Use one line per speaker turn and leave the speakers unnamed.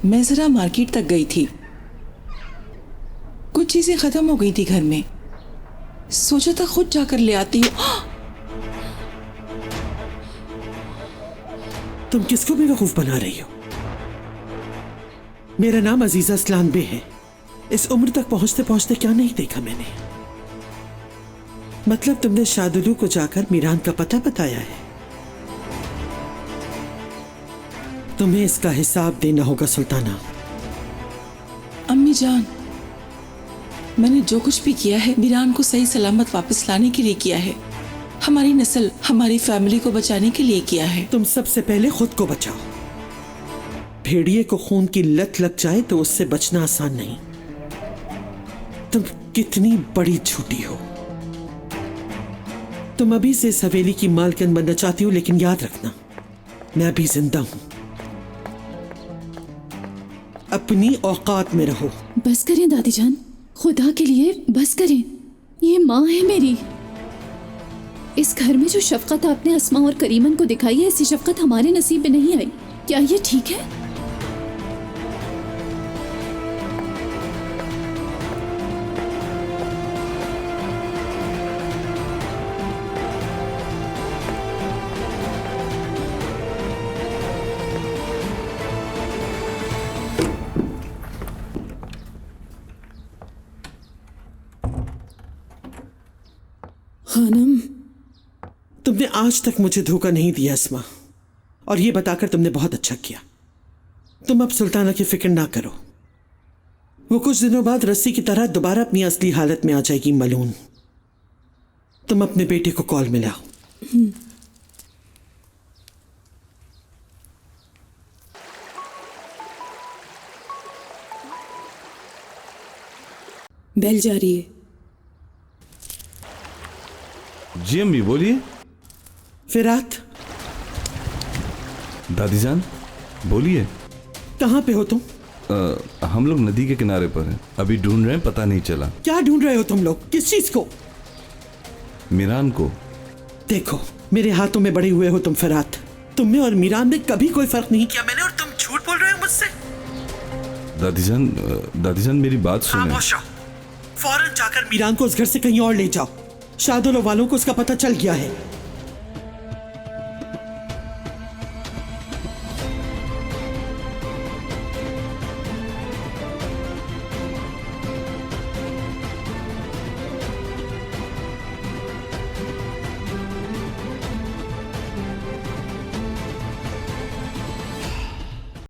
मैं जरा मार्केट तक गई थी, कुछ चीजें खत्म हो गई थी घर में, सोचा था खुद जाकर ले आती हूँ।
तुम किसको बेवकूफ बना रही हो? मेरा नाम अजीजा असलान बे है। इस उम्र तक पहुंचते पहुंचते क्या नहीं देखा मैंने। मतलब तुमने शादुलू को जाकर मीरान का पता बताया है? तुम्हें इसका हिसाब देना होगा सुल्ताना।
अम्मी जान, मैंने जो कुछ भी किया है मीरान को सही सलामत वापस लाने के लिए किया है, हमारी नस्ल, हमारी फैमिली को बचाने के लिए किया है।
तुम सबसे पहले खुद को बचाओ। भेड़िए को खून की लत लग जाए तो उससे बचना आसान नहीं। तुम कितनी बड़ी झूठी हो। तुम अभी से इस हवेली की मालकिन बनना चाहती हो, लेकिन याद रखना मैं अभी जिंदा हूं। अपनी औकात में रहो।
बस करें दादी जान, खुदा के लिए बस करें। ये माँ है मेरी। इस घर में जो शफकत आपने अस्मा और करीमन को दिखाई है, ऐसी शफकत हमारे नसीब में नहीं आई। क्या ये ठीक है? खानम,
तुमने आज तक मुझे धोखा नहीं दिया अस्मा, और ये बताकर तुमने बहुत अच्छा किया। तुम अब सुल्ताना की फिक्र ना करो। वो कुछ दिनों बाद रस्सी की तरह दोबारा अपनी असली हालत में आ जाएगी मलून। तुम अपने बेटे को कॉल मिलाओ।
बेल जा रही है।
जी अम्मी बोलिए।
फिरात,
दादी जान बोलिए।
कहाँ पे हो तुम?
हम लोग नदी के किनारे पर हैं, अभी ढूंढ रहे हैं, पता नहीं चला।
क्या ढूंढ रहे हो तुम लोग? किस चीज को?
मीरान को।
देखो, मेरे हाथों में बड़े हुए हो तुम फिरात। तुम में और मीरान में कभी कोई फर्क नहीं किया मैंने, और तुम झूठ बोल रहे हो मुझसे।
दादी जान मेरी बात सुनो।
खामोश रहो। फौरन जाकर मीरान को उस घर से कहीं और ले जाओ। शादुल वालों को उसका पता चल गया है।